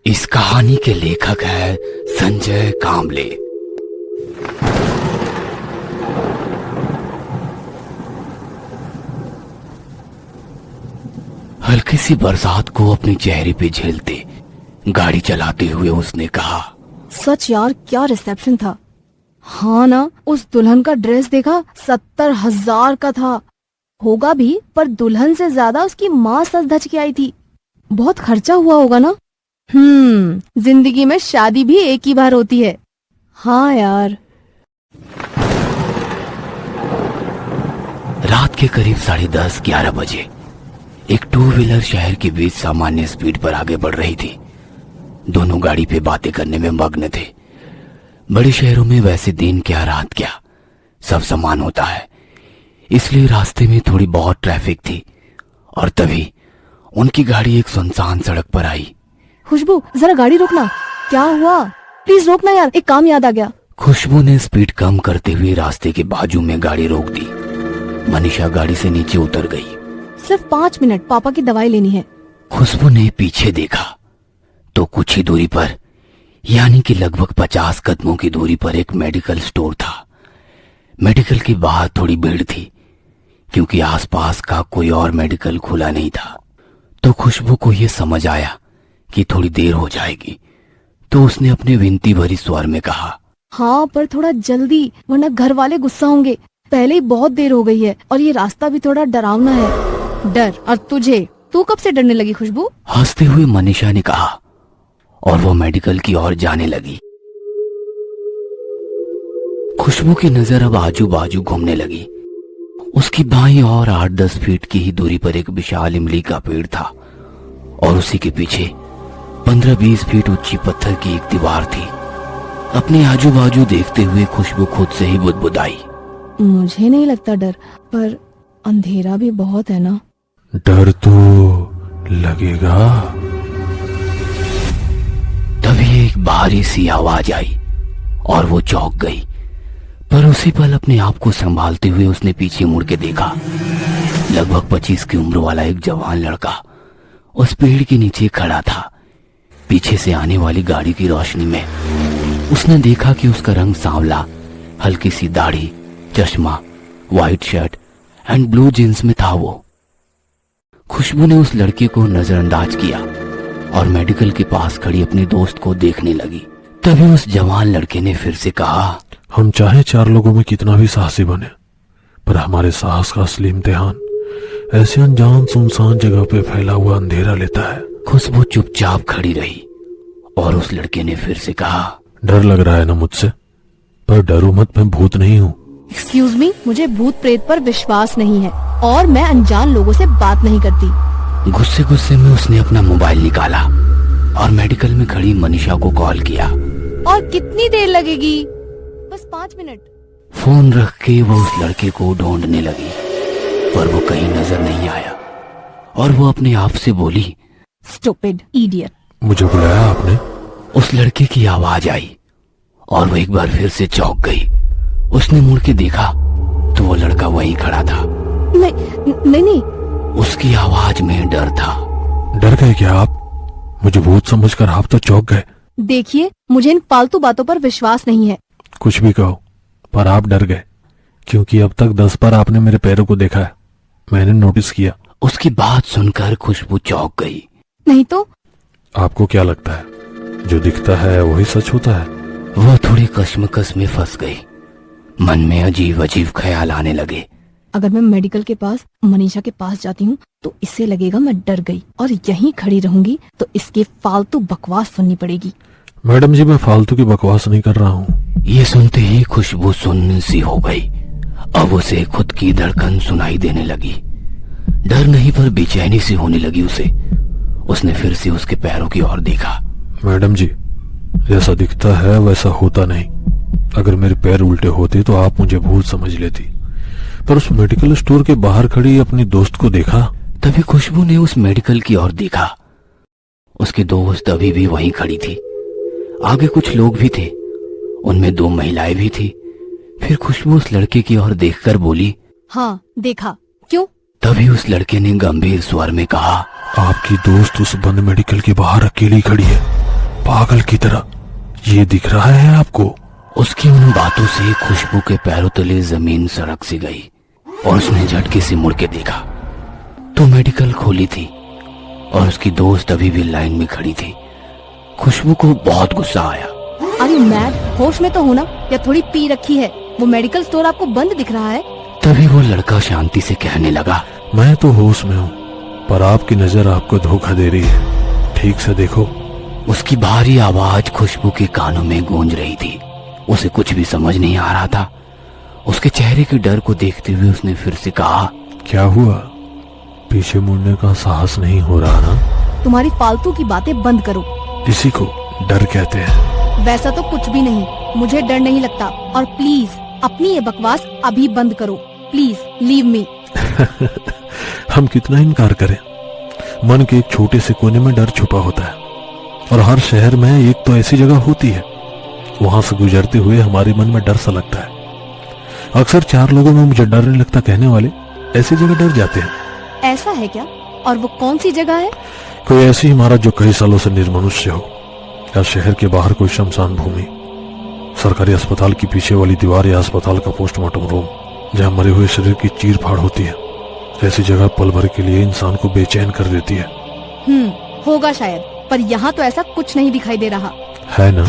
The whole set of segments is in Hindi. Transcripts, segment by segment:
इस कहानी के लेखक है संजय कांबले। हल्की सी बरसात को अपने चेहरे पे झेलते गाड़ी चलाते हुए उसने कहा, सच यार, क्या रिसेप्शन था। हाँ ना, उस दुल्हन का ड्रेस देखा, 70,000 का था। होगा भी, पर दुल्हन से ज्यादा उसकी माँ सज धज के आई थी। बहुत खर्चा हुआ होगा ना। जिंदगी में शादी भी एक ही बार होती है। हाँ यार। रात के करीब 10:30-11 बजे एक टू व्हीलर शहर के बीच सामान्य स्पीड पर आगे बढ़ रही थी। दोनों गाड़ी पे बातें करने में मग्न थे। बड़े शहरों में वैसे दिन क्या रात क्या सब समान होता है, इसलिए रास्ते में थोड़ी बहुत ट्रैफिक थी। और तभी उनकी गाड़ी एक सुनसान सड़क पर आई। खुशबू, जरा गाड़ी रोकना। क्या हुआ? प्लीज रोकना यार, एक काम याद आ गया। खुशबू ने स्पीड कम करते हुए रास्ते के बाजू में गाड़ी रोक दी। मनीषा गाड़ी से नीचे उतर गई। सिर्फ 5 मिनट, पापा की दवाई लेनी है। खुशबू ने पीछे देखा तो कुछ ही दूरी पर, यानी कि लगभग 50 कदमों की दूरी पर एक मेडिकल स्टोर था। मेडिकल के बाहर थोड़ी भीड़ थी, क्योंकि आसपास का कोई और मेडिकल खुला नहीं था। तो खुशबू को यह समझ आया कि थोड़ी देर हो जाएगी, तो उसने अपने विनती भरी स्वर में कहा, हाँ, पर थोड़ा जल्दी, वरना घर वाले गुस्सा होंगे। पहले ही बहुत देर हो गई है और ये रास्ता भी थोड़ा डरावना है। डर? और तुझे? तू कब से डरने लगी खुशबू? हंसते हुए मनीषा ने कहा, और वो मेडिकल की ओर जाने लगी। खुशबू की नजर अब आजू बाजू घूमने लगी। उसकी बाईं ओर 8-10 फीट की ही दूरी पर एक विशाल इमली का पेड़ था, और उसी के पीछे 15-20 फीट ऊंची पत्थर की एक दीवार थी। अपने आजू बाजू देखते हुए खुशबू खुद से ही बुदबुदाई, मुझे नहीं लगता डर, पर अंधेरा भी बहुत है ना। डर तो लगेगा। तभी एक भारी सी आवाज आई और वो चौंक गई। पर उसी पल अपने आप को संभालते हुए उसने पीछे मुड़ के देखा। लगभग 25 की उम्र वाला एक जवान लड़का उस पेड़ के नीचे खड़ा था। पीछे से आने वाली गाड़ी की रोशनी में उसने देखा कि उसका रंग सांवला, हल्की सी दाढ़ी, चश्मा, white shirt and blue jeans में था वो। खुशबू ने उस लड़के को नजरअंदाज किया और मेडिकल के पास खड़ी अपने दोस्त को देखने लगी। तभी उस जवान लड़के ने फिर से कहा, हम चाहे 4 लोगों में कितना भी साहसी बने, पर हमारे साहस का असली इम्तिहान ऐसे अनजान सुनसान जगह पे फैला हुआ अंधेरा लेता है। खुशबू चुपचाप खड़ी रही और उस लड़के ने फिर से कहा, डर लग रहा है ना मुझसे, पर डरो मत, मैं भूत नहीं हूँ। एक्सक्यूज मी, मुझे भूत प्रेत पर विश्वास नहीं है और मैं अनजान लोगों से बात नहीं करती। गुस्से गुस्से में उसने अपना मोबाइल निकाला और मेडिकल में खड़ी मनीषा को कॉल किया। और कितनी देर लगेगी? बस 5 मिनट। फोन रख के वो उस लड़के को ढूंढने लगी, पर वो कहीं नजर नहीं आया और वो अपने आप से बोली, स्टूपिड इडियट। मुझे बुलाया आपने? उस लड़के की आवाज आई और वो एक बार फिर से चौंक गई। उसने मुड़ के देखा तो वो लड़का वहीं खड़ा था। नहीं। उसकी आवाज में डर था। डर गए क्या आप? मुझे भूत समझकर आप तो चौंक गए। देखिए, मुझे इन फालतू बातों पर विश्वास नहीं है। कुछ भी कहो, पर आप डर गए, क्योंकि अब तक 10 बार आपने मेरे पैरों को देखा है। मैंने नोटिस किया। उसकी बात सुनकर खुशबू चौंक गई। नहीं तो? आपको क्या लगता है, जो दिखता है वही सच होता है? वो थोड़ी कश्मकश में फंस गई। मन में अजीब अजीब ख्याल आने लगे। अगर मैं मेडिकल के पास मनीषा के पास जाती हूँ तो इससे लगेगा मैं डर गई, और यहीं खड़ी रहूंगी तो इसकी फालतू बकवास सुननी पड़ेगी। मैडम जी, मैं फालतू की बकवास नहीं कर रहा हूँ। ये सुनते ही खुशबू सुन्न सी हो गई। अब उसे खुद की धड़कन सुनाई देने लगी। डर नहीं, पर बेचैनी सी होने लगी उसे। उसने फिर से उसके पैरों की ओर देखा। मैडम जी, जैसा दिखता है वैसा होता नहीं। अगर मेरे पैर उल्टे होते तो आप मुझे भूत समझ लेती, पर उस मेडिकल स्टोर के बाहर खड़ी अपनी दोस्त को देखा। तभी खुशबू ने उस मेडिकल की ओर देखा। उसकी दोस्त अभी भी वहीं खड़ी थी। आगे कुछ लोग भी थे, उनमें 2 महिलाएं भी थी। फिर खुशबू उस लड़के की ओर देखकर बोली, हाँ, देखा। क्यों? तभी उस लड़के ने गंभीर स्वर में कहा, आपकी दोस्त उस बंद मेडिकल के बाहर अकेली खड़ी है। पागल की तरह। ये दिख रहा है आपको? उसकी उन बातों से खुशबू के पैरों तले जमीन सड़क सी गई और उसने झटके से मुड़ के देखा तो मेडिकल खोली थी और उसकी दोस्त अभी भी लाइन में खड़ी थी। खुशबू को बहुत गुस्सा आया। अरे मैड, होश में तो हो ना, या थोड़ी पी रखी है? वो मेडिकल स्टोर आपको बंद दिख रहा है। तभी वो लड़का शांति से कहने लगा, मैं तो होश में हूँ, पर आपकी नजर आपको धोखा दे रही है। ठीक से देखो। उसकी भारी आवाज खुशबू के कानों में गूंज रही थी। उसे कुछ भी समझ नहीं आ रहा था। उसके चेहरे के डर को देखते हुए उसने फिर से कहा, क्या हुआ? पीछे मुड़ने का साहस नहीं हो रहा ना? तुम्हारी फालतू की बातें बंद करो। इसी को डर कहते हैं। वैसा तो कुछ भी नहीं, मुझे डर नहीं लगता। और प्लीज अपनी ये बकवास अभी बंद करो। Please leave me. हम कितना इनकार करें, मन के एक छोटे से कोने में डर छुपा होता है और हर शहर में एक तो ऐसी जगह होती है। वहां से गुजरते हुए हमारे मन में डर सा लगता है। अक्सर चार लोगों में मुझे डर नहीं लगता कहने वाले ऐसी जगह डर जाते हैं। ऐसा है क्या? और वो कौन सी जगह है? कोई ऐसी इमारत जो कई सालों से निर्मनुष्य हो, या शहर के बाहर कोई शमशान भूमि, सरकारी अस्पताल की पीछे वाली दीवार, या अस्पताल का पोस्टमार्टम रूम जहां मरे हुए शरीर की चीर फाड़ होती है। ऐसी जगह पल भर के लिए इंसान को बेचैन कर देती है। होगा शायद, पर यहाँ तो ऐसा कुछ नहीं दिखाई दे रहा है ना?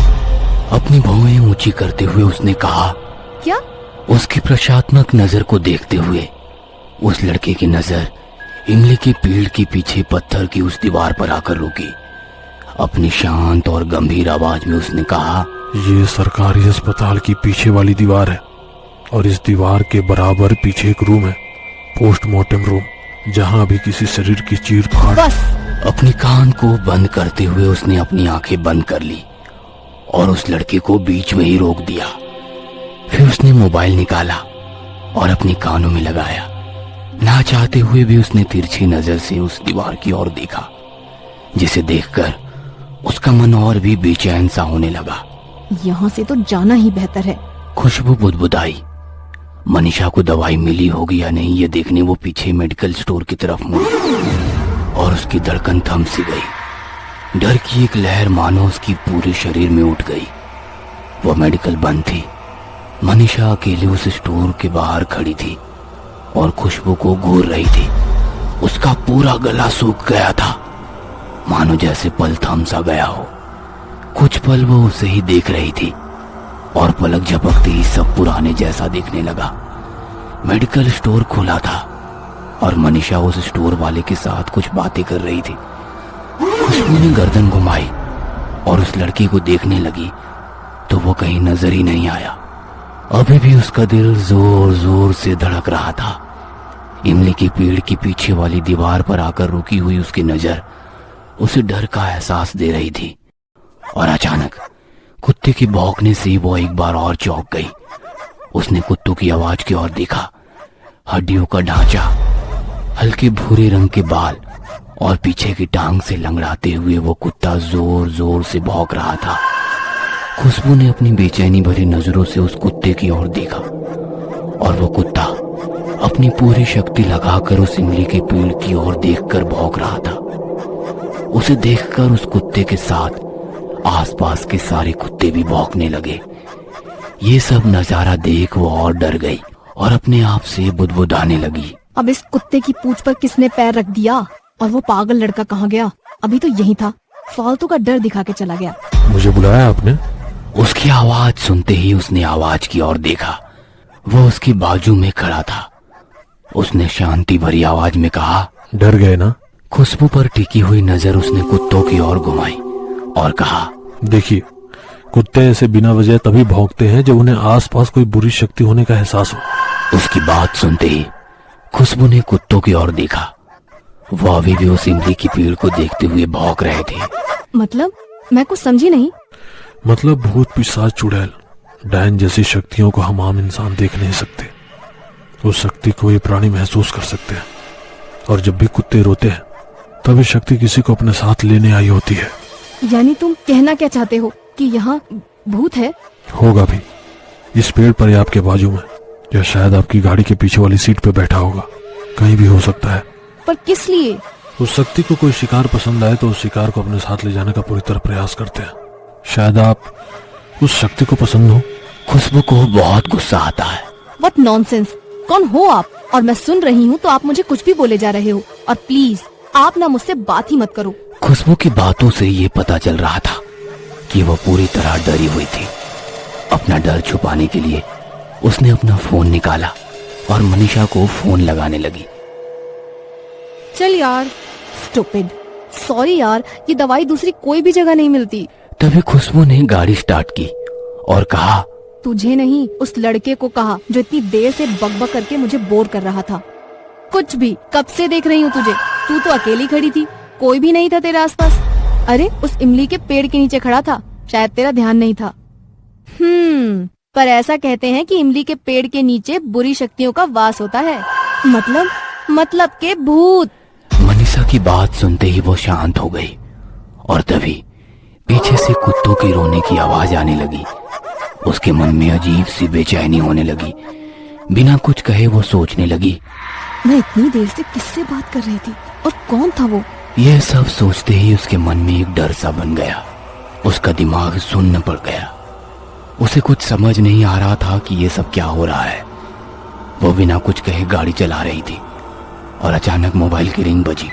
अपनी भौहें ऊंची करते हुए उसने कहा। क्या? उसकी प्रश्नात्मक नजर को देखते हुए उस लड़के की नजर इमली के पेड़ के पीछे पत्थर की उस दीवार पर आकर रुकी। अपनी शांत और गंभीर आवाज में उसने कहा, ये सरकारी अस्पताल की पीछे वाली दीवार है और इस दीवार के बराबर पीछे एक रूम है, पोस्टमार्टम रूम, जहां भी किसी शरीर की चीर फाड़। बस। अपनी कान को बंद करते हुए उसने अपनी आंखें बंद कर ली और उस लड़के को बीच में ही रोक दिया। फिर उसने मोबाइल निकाला और अपनी कानों में लगाया। ना चाहते हुए भी उसने तिरछी नजर से उस दीवार की ओर देखा, जिसे देखकर उसका मन और भी बेचैन सा होने लगा। यहाँ से तो जाना ही बेहतर है। खुशबू बुदबुदाई। मनीषा को दवाई मिली होगी या नहीं ये देखने वो पीछे मेडिकल स्टोर की तरफ मुड़ी और उसकी धड़कन थम सी गई। डर की एक लहर मानो उसकी पूरे शरीर में उठ गई। वो मेडिकल बंद थी। मनीषा अकेले उस स्टोर के बाहर खड़ी थी और खुशबू को घूर रही थी। उसका पूरा गला सूख गया था, मानो जैसे पल थम सा गया हो। कुछ पल वो उसे ही देख रही थी और पलक झपकते ही सब पुराने जैसा दिखने लगा। मेडिकल स्टोर खुला था और मनीषा उस स्टोर वाले के साथ कुछ बातें कर रही थी। खुशबू ने गर्दन घुमाई और उस लड़के को देखने लगी तो वो कहीं नजर ही नहीं आया। अभी भी उसका दिल जोर जोर से धड़क रहा था। इमली के पेड़ के पीछे वाली दीवार पर आकर रुकी हुई उसकी नजर उसे डर का एहसास दे रही थी। और अचानक कुत्ते के भौंकने से वो एक बार और चौंक गई। उसने कुत्तों की आवाज की ओर देखा। हड्डियों का ढांचा, हल्के भूरे रंग के बाल और पीछे की टांग से लंगड़ाते हुए वो कुत्ता जोर जोर से भौंक रहा था। खुशबू ने अपनी बेचैनी भरी नजरों से उस कुत्ते की ओर देखा और वो कुत्ता अपनी पूरी शक्ति लगाकर उस इमली के पेड़ की ओर देखकर भौंक रहा था। उसे देखकर उस कुत्ते के साथ आसपास के सारे कुत्ते भी भौंकने लगे। ये सब नजारा देख वो और डर गई और अपने आप से बुदबुदाने लगी। अब इस कुत्ते की पूंछ पर किसने पैर रख दिया? और वो पागल लड़का कहाँ गया? अभी तो यही था, फालतू का डर दिखा के चला गया। मुझे बुलाया आपने? उसकी आवाज सुनते ही उसने आवाज की ओर देखा। वो उसकी बाजू में खड़ा था। उसने शांति भरी आवाज में कहा, डर गए ना? खुशबू पर टिकी हुई नजर उसने कुत्तों की ओर घुमाई और कहा, देखिए, कुत्ते ऐसे बिना वजह तभी भौंकते हैं जब उन्हें आसपास कोई बुरी शक्ति होने का एहसास हो। उसकी बात सुनते ही खुशबू ने कुत्तों की ओर देखा। वो अभी भी उस इमली की पेड़ को देखते हुए भौंक रहे थे। मतलब? मैं कुछ समझी नहीं। मतलब भूत, पिशाच, चुड़ैल, डायन जैसी शक्तियों को हम आम इंसान देख नहीं सकते। उस शक्ति को ये प्राणी महसूस कर सकते हैं और जब भी कुत्ते रोते हैं तब ये शक्ति किसी को अपने साथ लेने आई होती है। यानी तुम कहना क्या चाहते हो कि यहाँ भूत है? होगा भी। इस पेड़ पर या आपके बाजू में, या शायद आपकी गाड़ी के पीछे वाली सीट पे बैठा होगा। कहीं भी हो सकता है। पर किस लिए? उस शक्ति को कोई शिकार पसंद आए तो उस शिकार को अपने साथ ले जाने का पूरी तरह प्रयास करते हैं। शायद आप उस शक्ति को पसंद हो। खुशबू को बहुत गुस्सा आता है। व्हाट नॉनसेंस, कौन हो आप? और मैं सुन रही हूँ तो आप मुझे कुछ भी बोले जा रहे हो। और प्लीज आप ना मुझसे बात ही मत करो। खुशबू की बातों से ये पता चल रहा था कि वो पूरी तरह डरी हुई थी। अपना डर छुपाने के लिए उसने अपना फोन निकाला और मनीषा को फोन लगाने लगी। चल यार, स्टूपिड, सॉरी यार, ये दवाई दूसरी कोई भी जगह नहीं मिलती। तभी खुशबू ने गाड़ी स्टार्ट की और कहा, तुझे नहीं, उस लड़के को कहा जो इतनी देर से बकबक करके मुझे बोर कर रहा था। कुछ भी, कब से देख रही हूँ तुझे। तू तो अकेली खड़ी थी, कोई भी नहीं था तेरे आसपास। अरे उस इमली के पेड़ के नीचे खड़ा था, शायद तेरा ध्यान नहीं था। पर ऐसा कहते हैं कि इमली के पेड़ के नीचे बुरी शक्तियों का वास होता है। मतलब के भूत। मनीषा की बात सुनते ही वो शांत हो गई और तभी पीछे से कुत्तों की रोने की आवाज आने लगी। उसके मन में अजीब सी बेचैनी होने लगी। बिना कुछ कहे वो सोचने लगी, मैं इतनी देर से किससे बात कर रही थी और कौन था वो? यह सब सोचते ही उसके मन में एक डर सा बन गया। उसका दिमाग सुन्न पड़ गया। उसे कुछ समझ नहीं आ रहा था कि ये सब क्या हो रहा है। वो बिना कुछ कहे गाड़ी चला रही थी और अचानक मोबाइल की रिंग बजी।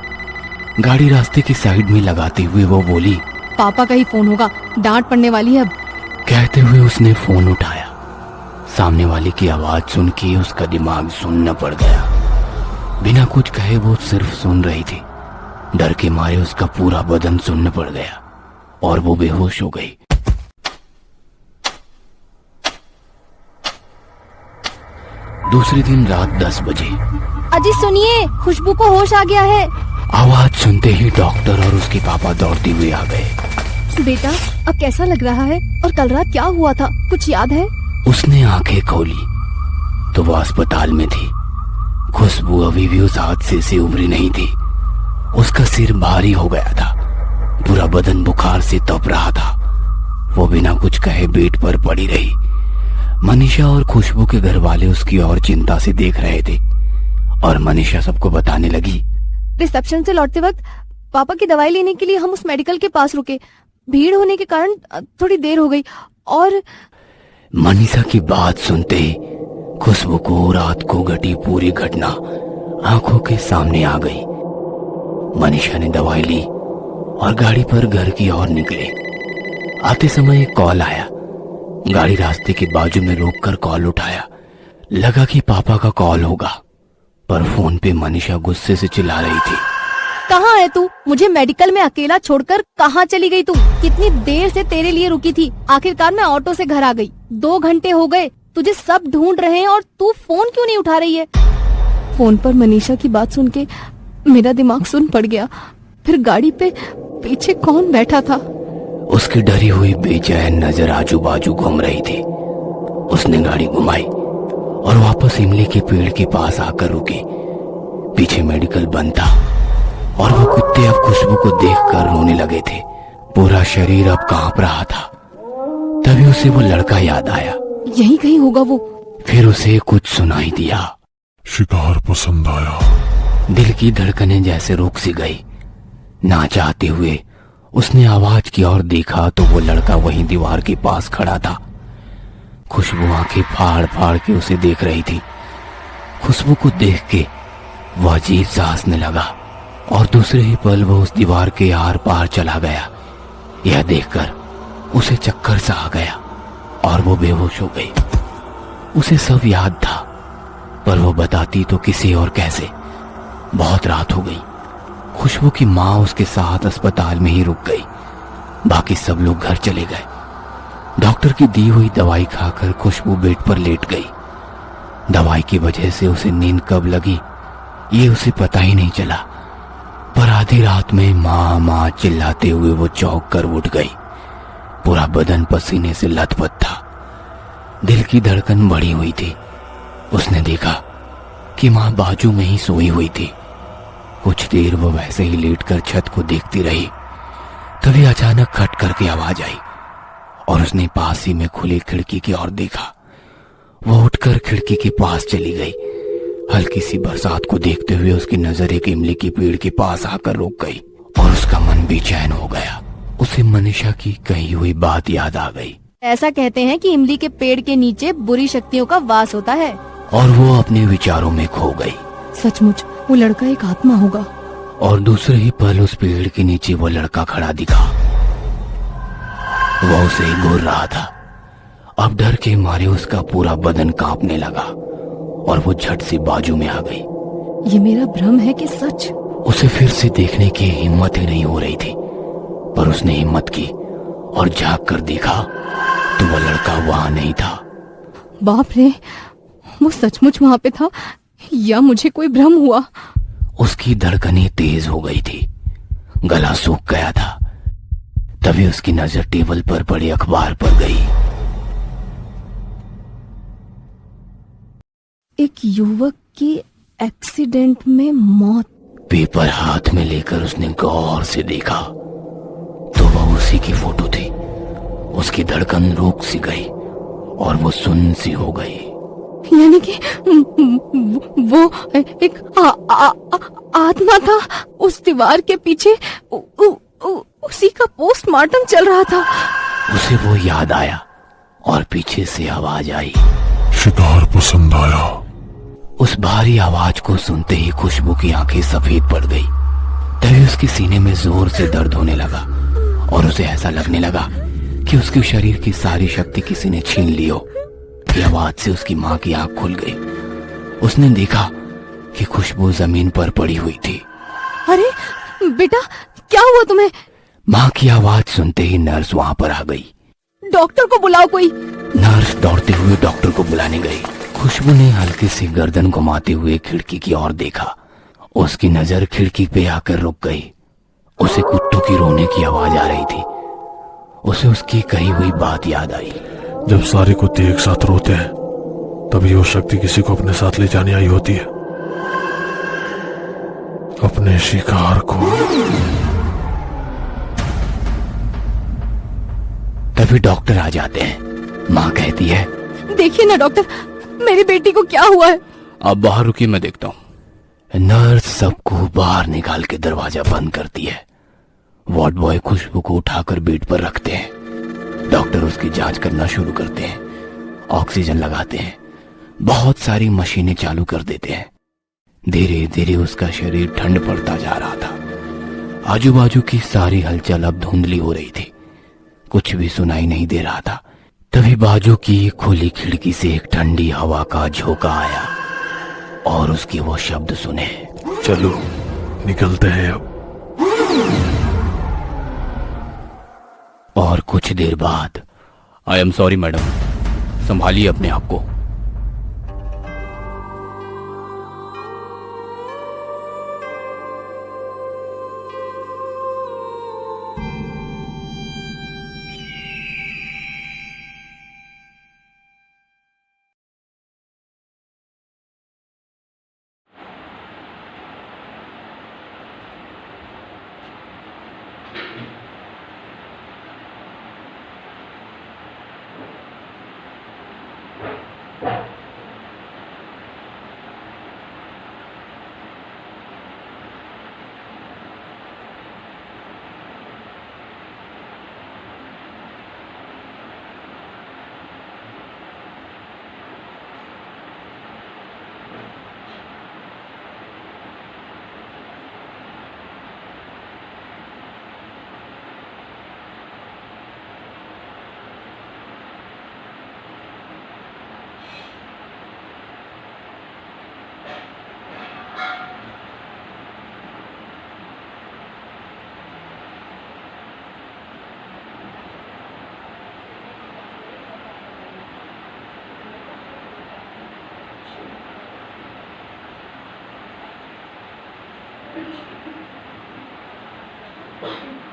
गाड़ी रास्ते की साइड में लगाते हुए वो बोली, पापा का ही फोन होगा, डांट पड़ने वाली है अब। कहते हुए उसने फोन उठाया। सामने वाले की आवाज सुन के उसका दिमाग सुन्न पड़ गया। बिना कुछ कहे वो सिर्फ सुन रही थी। डर के मारे उसका पूरा बदन सुन्न पड़ गया और वो बेहोश हो गई। दूसरे दिन रात 10 बजे। अजी सुनिए, खुशबू को होश आ गया है। आवाज सुनते ही डॉक्टर और उसके पापा दौड़ते हुए आ गए। बेटा, अब कैसा लग रहा है? और कल रात क्या हुआ था, कुछ याद है? उसने आंखें खोली तो वो अस्पताल में थी। खुशबू अभी भी उस हादसे से उभरी नहीं थी। उसका सिर भारी हो गया था, पूरा बदन बुखार से तप रहा था। वो बिना कुछ कहे बेड पर पड़ी रही। मनीषा और खुशबू के घर वाले उसकी और चिंता से देख रहे थे और मनीषा सबको बताने लगी, रिसेप्शन से लौटते वक्त पापा की दवाई लेने के लिए हम उस मेडिकल के पास रुके। भीड़ होने के कारण थोड़ी देर हो गई। और मनीषा की बात सुनते ही खुशबू को रात को घटी पूरी घटना आंखों के सामने आ गई। मनीषा ने दवाई ली और गाड़ी पर घर की ओर निकले। आते समय एक कॉल आया। गाड़ी रास्ते के बाजू में रोककर कॉल उठाया। लगा कि पापा का कॉल होगा, पर फोन पे मनीषा गुस्से से चिल्ला रही थी, कहाँ है तू? मुझे मेडिकल में अकेला छोड़कर कहाँ चली गई तू? कितनी देर से तेरे लिए रुकी थी। आखिरकार मैं ऑटो से घर आ गई। 2 घंटे हो गए, तुझे सब ढूंढ रहे हैं और तू फोन क्यों नहीं उठा रही है? फोन पर मनीषा की बात सुन के मेरा दिमाग सुन पड़ गया। फिर गाड़ी पे पीछे कौन बैठा था? उसकी डरी हुई बेचैन नजर आजू बाजू घूम रही थी। उसने गाड़ी घुमाई और वापस इमली के पेड़ के पास आकर रुकी। पीछे मेडिकल बंद था और वो कुत्ते अब खुशबू को देखकर रोने लगे थे। पूरा शरीर अब कांप रहा था। तभी उसे वो लड़का याद आया। यही कहीं होगा वो। फिर उसे कुछ सुनाई दिया। शिकार पसंद आया। दिल की धड़कनें जैसे रुक सी गई। ना चाहते हुए उसने आवाज की ओर देखा तो वो लड़का वहीं दीवार के पास खड़ा था। खुशबू आंखें फाड़ फाड़ के उसे देख रही थी। खुशबू को देख के वो अजीब सा हंसने लगा और दूसरे ही पल वो उस दीवार के आर पार चला गया। यह देखकर उसे चक्कर सा आ गया और वो बेहोश हो गई। उसे सब याद था, पर वो बताती तो किसी और कैसे। बहुत रात हो गई। खुशबू की माँ उसके साथ अस्पताल में ही रुक गई। बाकी सब लोग घर चले गए। डॉक्टर की दी हुई दवाई खाकर खुशबू बेड पर लेट गई। दवाई की वजह से उसे नींद कब लगी ये उसे पता ही नहीं चला, पर आधी रात में माँ माँ चिल्लाते हुए वो चौंक कर उठ गई। पूरा बदन पसीने से लथपथ था। दिल की धड़कन बढ़ी हुई थी। उसने देखा कि माँ बाजू में ही सोई हुई थी। कुछ देर वो वैसे ही लेटकर छत को देखती रही। तभी अचानक खट करके आवाज आई और उसने पास ही में खुली खिड़की की ओर देखा। वो उठकर खिड़की के पास चली गई। हल्की सी बरसात को देखते हुए उसकी नजर एक इमली के पेड़ के पास आकर रुक गई और उसका मन बेचैन हो गया। उसे मनीषा की कही हुई बात याद आ गई ऐसा कहते हैं कि इमली के पेड़ के नीचे बुरी शक्तियों का वास होता है। और वो अपने विचारों में खो गई। सचमुच वो लड़का एक आत्मा होगा। और दूसरे ही पल उस पेड़ के नीचे वो लड़का खड़ा दिखा। वो उसे घूर रहा था। अब डर के मारे उसका पूरा बदन कांपने लगा और वो झट से बाजू में आ गई। ये मेरा भ्रम है कि सच? उसे फिर से देखने की हिम्मत ही नहीं हो रही थी, पर उसने हिम्मत की और झांक कर देखा तो वो लड़का वहां नहीं था। बाप रे, वो सचमुच वहां पे था या मुझे कोई भ्रम हुआ? उसकी धड़कनें तेज हो गई थी, गला सूख गया था। तभी उसकी नजर टेबल पर पड़े अखबार पर गई। एक युवक की एक्सीडेंट में मौत। पेपर हाथ में लेकर उसने गौर से देखा तो वह उसी की फोटो थी। उसकी धड़कन रुक सी गई और वो सुन्न सी हो गई। यानी कि वो एक आत्मा था उस दीवार के पीछे। उसी का पोस्टमार्टम चल रहा था। उसे वो याद आया और पीछे से आवाज आई, शिकार पसंद आया। उस भारी आवाज को सुनते ही खुशबू की आंखें सफेद पड़ गई। तभी उसके सीने में जोर से दर्द होने लगा और उसे ऐसा लगने लगा कि उसके शरीर की सारी शक्ति किसी ने छीन ली हो। की आवाज से उसकी माँ की आंख खुल गई। उसने देखा कि खुशबू जमीन पर पड़ी हुई थी। अरे बेटा, क्या हुआ तुम्हें? माँ की आवाज सुनते ही नर्स वहां पर आ गई। डॉक्टर को बुलाओ कोई। नर्स दौड़ते हुए डॉक्टर को बुलाने गई। खुशबू ने हल्के से गर्दन घुमाते हुए खिड़की की ओर देखा। उसकी नजर खिड़की पे आकर रुक गई। उसे कुत्तों की रोने की आवाज आ रही थी। उसे उसकी कही हुई बात याद आई। जब सारे कुत्ते एक साथ रोते हैं तभी वो शक्ति किसी को अपने साथ ले जाने आई होती है, अपने शिकार को। तभी डॉक्टर आ जाते हैं। माँ कहती है, देखिए ना डॉक्टर, मेरी बेटी को क्या हुआ है? आप बाहर रुकिए, मैं देखता हूँ। नर्स सबको बाहर निकाल के दरवाजा बंद करती है। वार्ड बॉय खुशबू को उठाकर बेड पर रखते हैं। डॉक्टर उसकी जांच करना शुरू करते हैं। ऑक्सीजन लगाते हैं, बहुत सारी मशीनें चालू कर देते हैं। धीरे धीरे उसका शरीर ठंड पड़ता जा रहा था। आजू बाजू की सारी हलचल अब धुंधली हो रही थी, कुछ भी सुनाई नहीं दे रहा था। तभी बाजू की खुली खिड़की से एक ठंडी हवा का झोंका आया और उसके वो शब्द सुने, चलो निकलते हैं अब। और कुछ देर बाद, आई एम सॉरी मैडम, संभालिए अपने आप को। Thank you.